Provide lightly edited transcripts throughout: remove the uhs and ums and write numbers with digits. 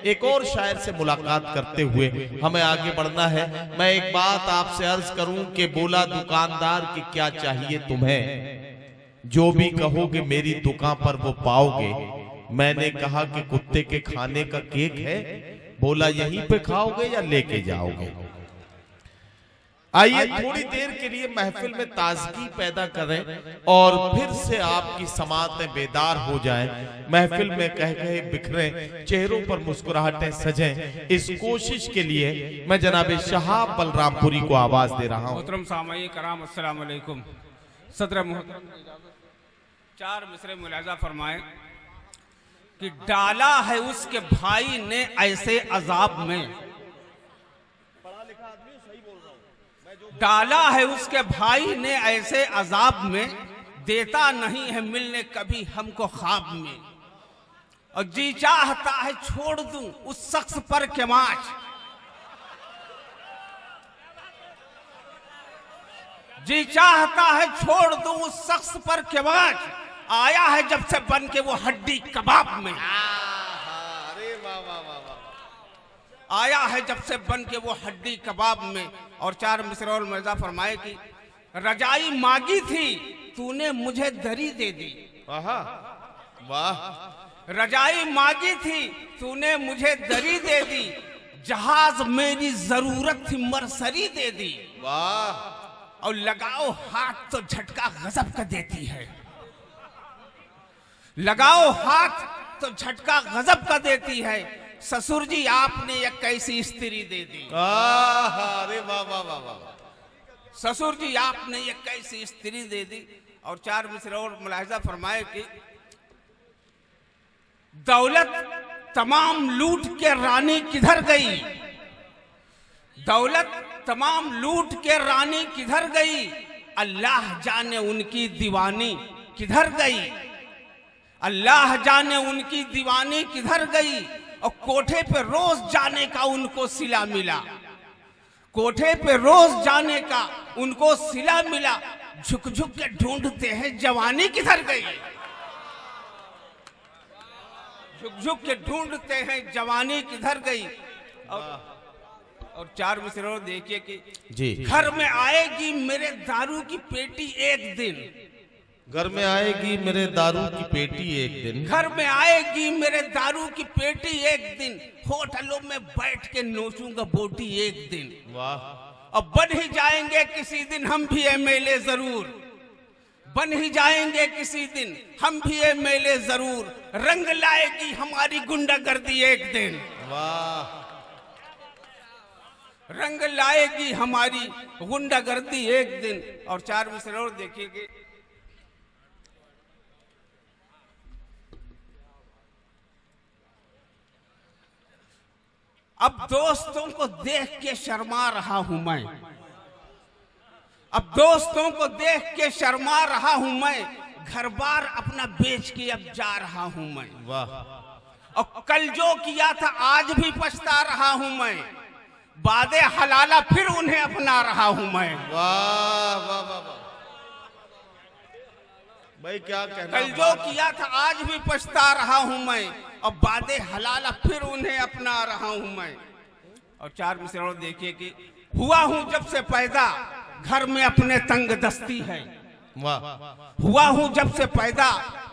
एक और शायर से मुलाकात करते हुए हमें आगे बढ़ना है। मैं एक बात आपसे अर्ज करूं कि बोला दुकानदार कि क्या चाहिए तुम्हें, जो भी कहोगे मेरी दुकान पर वो पाओगे। मैंने कहा कि कुत्ते के खाने का केक है, बोला यहीं पे खाओगे या लेके जाओगे। आइए थोड़ी देर के लिए महफिल में ताजगी पैदा करें और फिर से आपकी समातें बेदार हो जाएं, महफिल में कह कहे बिखरें, चेहरों पर मुस्कुराहटें सजें। इस कोशिश के लिए मैं जनाब शहाब बलरामपुरी को आवाज दे रहा हूं। मोहतरम सामईन कराम अस्सलाम वालेकुम। सदर मोहतरम चार मिसरे मुलाजा फरमाए कि डाला है उसके भाई ने ऐसे अजाब में, डाला है उसके भाई ने ऐसे अजाब में, देता नहीं है मिलने कभी हमको ख्वाब में। और जी चाहता है छोड़ दूं उस शख्स पर केमाच, जी चाहता है छोड़ दूं उस शख्स पर केमाच। आया है जब से बन के वो हड्डी कबाब में, आया है जब से बन के वो हड्डी कबाब में। और चार मिसरे और मिर्जा फरमाए कि रजाई मांगी थी तूने मुझे दरी दे दी, वाह। रजाई मांगी थी तूने मुझे दरी दे दी, जहाज मेरी जरूरत थी मरसरी दे दी, वाह। और लगाओ हाथ तो झटका गजब का देती है, लगाओ हाथ तो झटका गजब का देती है। ससुर जी आपने एक कैसी स्त्री दे दी, अरे वाह वाह वाह वाह। ससुर जी आपने एक कैसी स्त्री दे दी। और चार मिसरे और मुलाहिजा फरमाए कि दौलत तमाम लूट के रानी किधर गई, दौलत तमाम लूट के रानी किधर गई, अल्लाह जाने उनकी दीवानी किधर गई, अल्लाह जाने उनकी दीवानी किधर गई। और कोठे पे रोज जाने का उनको सिला मिला, कोठे पे रोज जाने का उनको सिला मिला, झुक झुक के ढूंढते हैं जवानी किधर गई, झुक झुक के ढूंढते हैं जवानी किधर गई। और चार मिसरे और देखिए कि जी, घर में आएगी मेरे दारू की पेटी एक दिन, घर में आएगी मेरे दारू की पेटी एक दिन, घर में आएगी मेरे दारू की पेटी एक दिन, होटलों में बैठ के नोचूंगा बोटी एक दिन। वाह। अब बन ही जाएंगे किसी दिन हम भी एमएलए जरूर, बन ही जाएंगे किसी दिन हम भी एमएलए जरूर, रंग लाएगी हमारी गुंडागर्दी एक दिन, वाह। रंग लाएगी हमारी गुंडागर्दी एक दिन। और चार मिसरे और देखिए अब दोस्तों को देख के शर्मा रहा हूं मैं, अब दोस्तों को देख के शर्मा रहा हूं मैं, घर बार अपना बेच के अब जा रहा हूं मैं, वाह। और कल जो किया था आज भी पछता रहा हूं मैं, बादे हलाला फिर उन्हें अपना रहा हूं मैं। वाह वाह वाह वाह। भाई क्या कहना, कल जो किया था आज भी पछता रहा हूं मैं, और बादे हलाला फिर उन्हें अपना रहा हूं मैं। और चार मिसरे और देखिए कि हुआ हूं जब से पैदा घर में अपने तंग दस्ती है, वाह। हुआ हूं जब से पैदा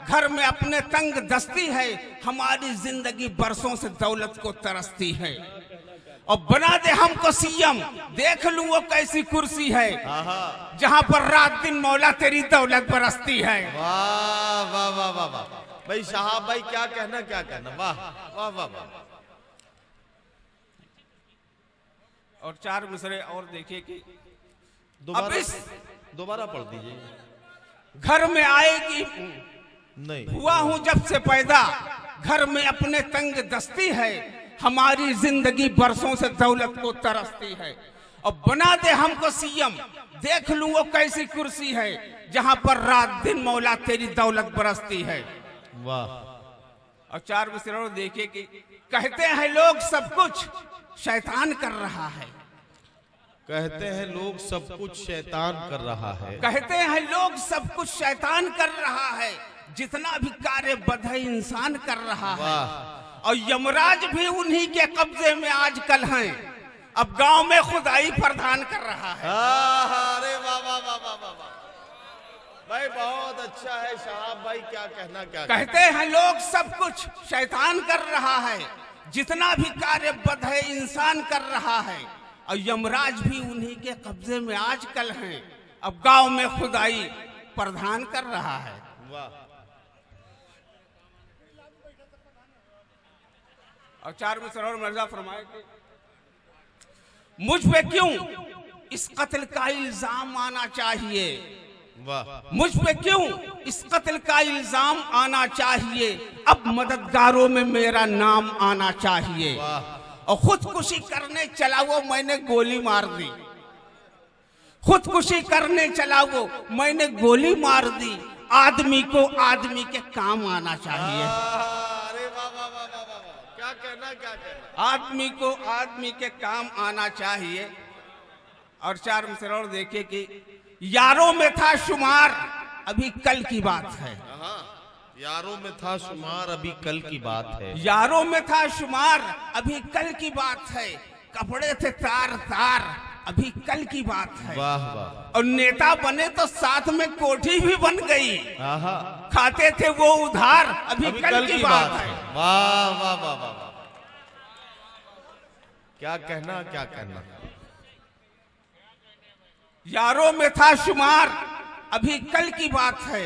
घर में अपने तंग दस्ती है, हमारी जिंदगी बरसों से दौलत को तरसती है, और बना दे हमको सीएम देख लूं वो कैसी कुर्सी है, जहां पर रात दिन मौला तेरी दौलत बरसती है। वाह वाह वाह वाह वाह। भाई साहब भाई क्या कहना, क्या कहना, वाह वाह वाह वाह। और चार मिसरे और देखिए कि दोबारा पढ़ दीजिए। घर में आएगी नहीं, हुआ हूं जब से पैदा घर में अपने तंग दस्ती है, हमारी जिंदगी बरसों से दौलत को तरसती है, और बना दे हमको सीएम देख लूं वो कैसी कुर्सी है, जहां पर रात दिन मौला तेरी दौलत बरसती है। वाह। और चार मिसरे और देखिए कि कहते हैं लोग सब कुछ शैतान कर रहा है, कहते हैं लोग सब कुछ शैतान कर रहा है, कहते हैं लोग सब कुछ शैतान कर रहा है, जितना भी कार्य बद है इंसान कर रहा है, और यमराज भी उन्हीं के कब्जे में आजकल हैं। अब गांव में खुदाई प्रदान कर रहा है। अरे वाह वाह वाह वाह वाह वाह भाई, बहुत अच्छा है साहब भाई, क्या कहना क्या कहते हैं लोग सब कुछ शैतान कर रहा है, जितना भी कार्य बद है इंसान कर रहा है, और यमराज भी उन्हीं के कब्जे में आजकल हैं। अब गांव में खुदाई प्रदान कर रहा है। वाह। और 4 में सरोवर मिर्जा फरमाए कि मुझ पे क्यों इस कत्ल का इल्जाम आना चाहिए, वाह। मुझ पे क्यों इस कत्ल का इल्जाम आना चाहिए, अब मददगारों में मेरा नाम आना चाहिए। और खुदकुशी करने चला वो मैंने गोली मार दी, खुदकुशी करने चला वो मैंने गोली मार दी, आदमी को आदमी के काम आना चाहिए। अरे वाह वाह वाह वाह वाह, क्या कहना क्या कहना। आदमी को आदमी के काम आना चाहिए। और 4 में सरोवर देखिए कि यारों में था शुमार, अभी कल की बात है। यारों में था शुमार, अभी कल की बात है। यारों में था शुमार, अभी कल की बात है। कपड़े थे तार तार, अभी कल की बात है। वाह वाह। और नेता बने तो साथ में कोठी भी बन गई, आहा, खाते थे वो उधार, अभी कल की बात है। वाह वाह वाह वाह वाह, क्या कहना क्या कहना। यारों में था शुमार, अभी कल की बात है।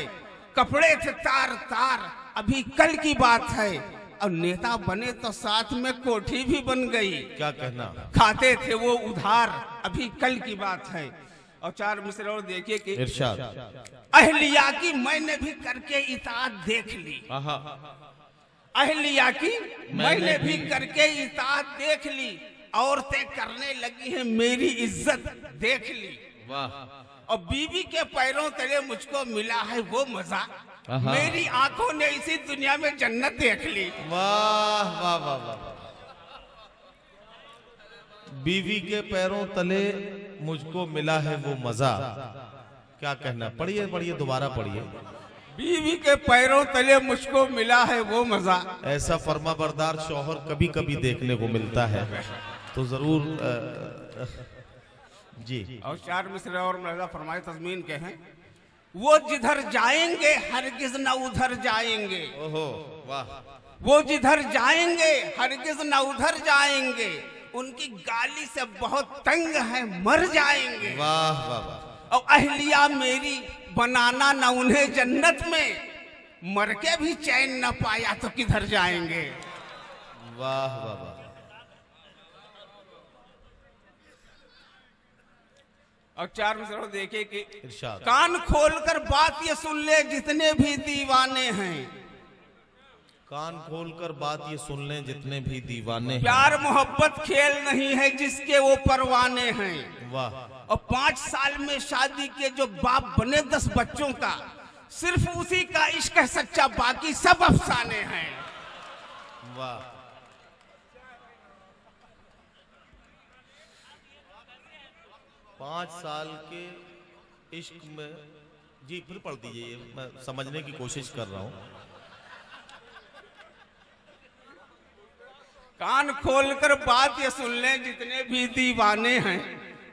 कपड़े थे तार तार, अभी कल की बात है। और नेता बने तो साथ में कोठी भी बन गई, क्या कहना। खाते थे वो उधार, अभी कल की बात है। और 4 मिसरे और देखिए कि इरशाद। अहलिया की मैंने भी करके इताअत देख ली, आहा, अहलिया की मैंने भी करके इताअत देख ली, औरतें करने लगी हैं मेरी इज्जत देख ली। वाह। और बीवी के पैरों तले मुझको मिला है वो मजा, मेरी आंखों ने इसी दुनिया में जन्नत देख ली। वाह वाह वाह वाह। बीवी के पैरों तले मुझको मिला है वो मजा, क्या कहना। पढ़िए पढ़िए, दोबारा पढ़िए। बीवी के पैरों तले मुझको मिला है वो मजा। ऐसा फर्मा बरदार शौहर कभी कभी देखने को मिलता है, तो जरूर जी। और 4 मिसरे और मिर्जा फरमाए तज़मीन के हैं, वो जिधर जाएंगे हरगिज न उधर जाएंगे। ओहो वाह। वो जिधर जाएंगे हरगिज न उधर जाएंगे, उनकी गाली से बहुत तंग है मर जाएंगे। वाह वाह वाह। और अहलिया मेरी बनाना न उन्हें जन्नत में, मर के भी चैन न पाया तो किधर जाएंगे। वाह वाह वाह। और 4 में जरूर देखिए कि इरशाद। कान खोलकर बात ये सुन ले जितने भी दीवाने हैं, कान खोलकर बात ये सुन लें जितने भी दीवाने हैं। प्यार मोहब्बत खेल नहीं है जिसके वो परवाने हैं। वाह। और 5 साल में शादी के जो बाप बने 10 बच्चों का, सिर्फ उसी का इश्क है सच्चा, बाकी सब अफसाने हैं। वाह। पाँच साल के इश्क में, जी फिर पढ़ दीजिए, मैं समझने की कोशिश कर रहा हूँ। कान खोलकर बात ये सुन ले जितने भी दीवाने हैं,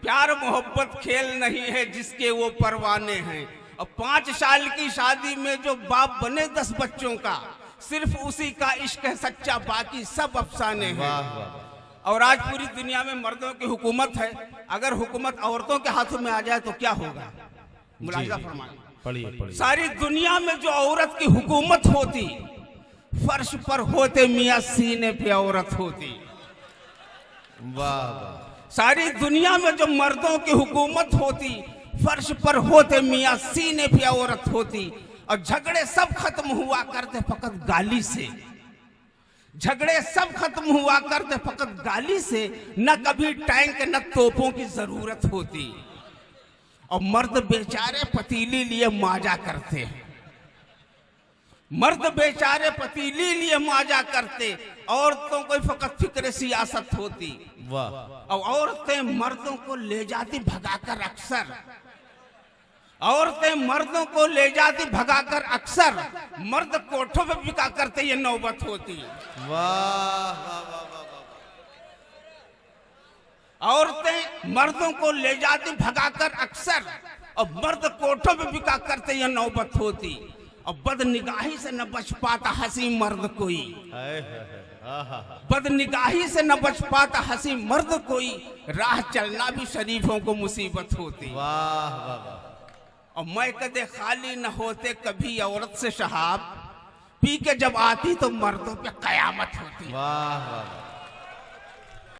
प्यार मोहब्बत खेल नहीं है जिसके वो परवाने हैं। और 5 साल की शादी में जो बाप बने 10 बच्चों का, सिर्फ उसी का इश्क है सच्चा, बाकी सब अफसाने हैं। वाह वाह। और आज पूरी दुनिया में मर्दों की हुकूमत है, अगर हुकूमत औरतों के हाथों में आ जाए तो क्या होगा। मुलाहिजा फरमाएं। पढ़िए पढ़िए। सारी दुनिया में जो औरत की हुकूमत होती, फर्श पर होते मियां सीने पे औरत होती। वाह वाह। सारी दुनिया में जो मर्दों की हुकूमत होती, फर्श पर होते मियां सीने पे औरत होती। और झगड़े सब खत्म हुआ करते फकत गाली से, झगड़े सब खत्म हुआ करते फकत गाली से, न कभी टैंक न तोपों की जरूरत होती। और मर्द बेचारे पतीली लिए माजा करते हैं, मर्द बेचारे पतीली लिए माजा करते, औरतों को फकत फिक्र सियासत होती। वाह। और औरतें मर्दों को ले जाती भगाकर अक्सर, औरतें मर्दों को ले जाती भगाकर, अक्सर मर्द कोठों पे बिका करते ये नौबत होती। वाह वाह वाह वाह वाह। औरतें मर्दों को ले जाती भगाकर अक्सर, और मर्द कोठों पे बिका करते ये नौबत होती। और बदनिगाही से न बच पाता हंसी मर्द कोई, बदनिगाही से न बच पाता हंसी मर्द कोई, राह चलना भी शरीफों को मुसीबत होती। वाह वाह वाह। और मैं कदे खाली न होते कभी औरत से शहाब, पी के जब आती तो मर्दों पे कयामत होती। वाह वाह।